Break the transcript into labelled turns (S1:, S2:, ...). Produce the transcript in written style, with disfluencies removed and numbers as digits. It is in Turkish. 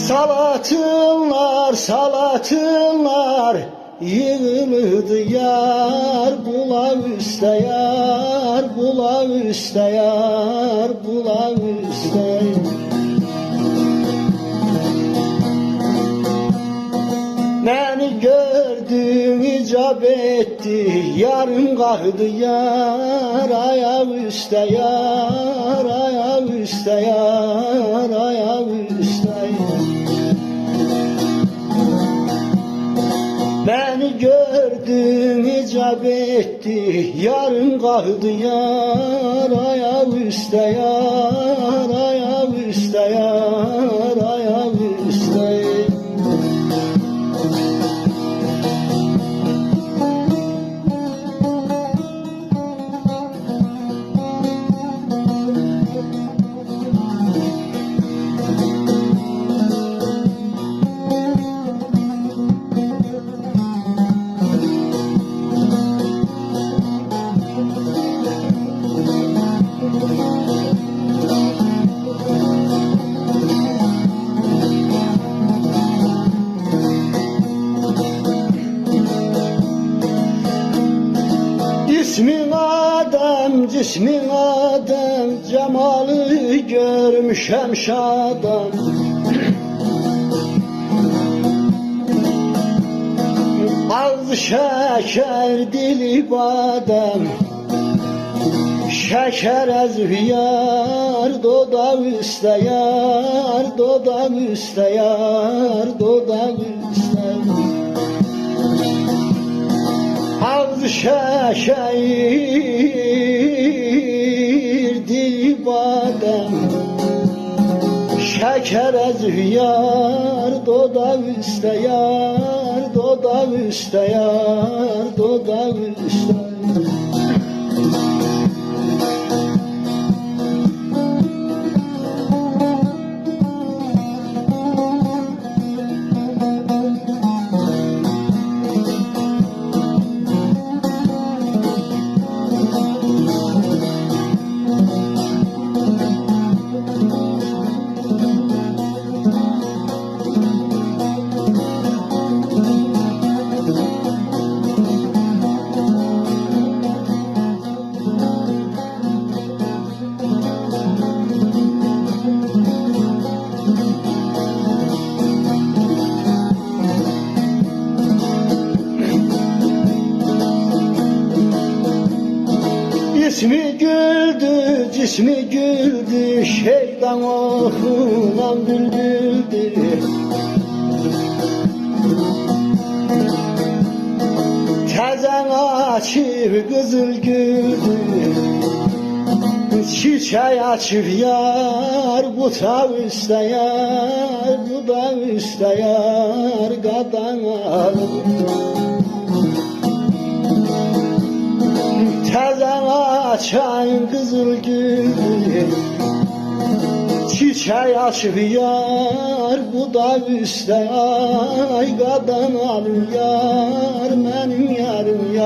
S1: Salatınlar, salatınlar yığılıdı yar, bulağı üstte yar, bulağı üstte yar, bulağı üstte. Beni gördün icap etti, yarım kaldı yar, ayağı üstte yar, ayağı üstte yar, ayağı üstte. Beni gördün icap etti, yarım kaldı yar, ayağı üstte yar, ayağı üstte yar, ayağı üstte. İsmin adam, cismin adam, cemalı görmüşem şadan. Ağzı şeker, dili badem, şeker ezviyar, doda üstte yar, doda üstte yar, doda üstte. Ağzı şeker, dili badem, şeker ezviyar, doda üstte yar, doda üstte yar, doda üstte. İsmi güldü, cismi güldü, şeytan okunan bülbüldü. Tezen açıp kızıl güldü, çiçeği açıp yar, bu ta üstte yar, bu da üstte yar, gadan alır. Tezen açan kızıl gül, çiçeği açıp yar, bu da üstte ay, gadan alır yar, benim yarım yar.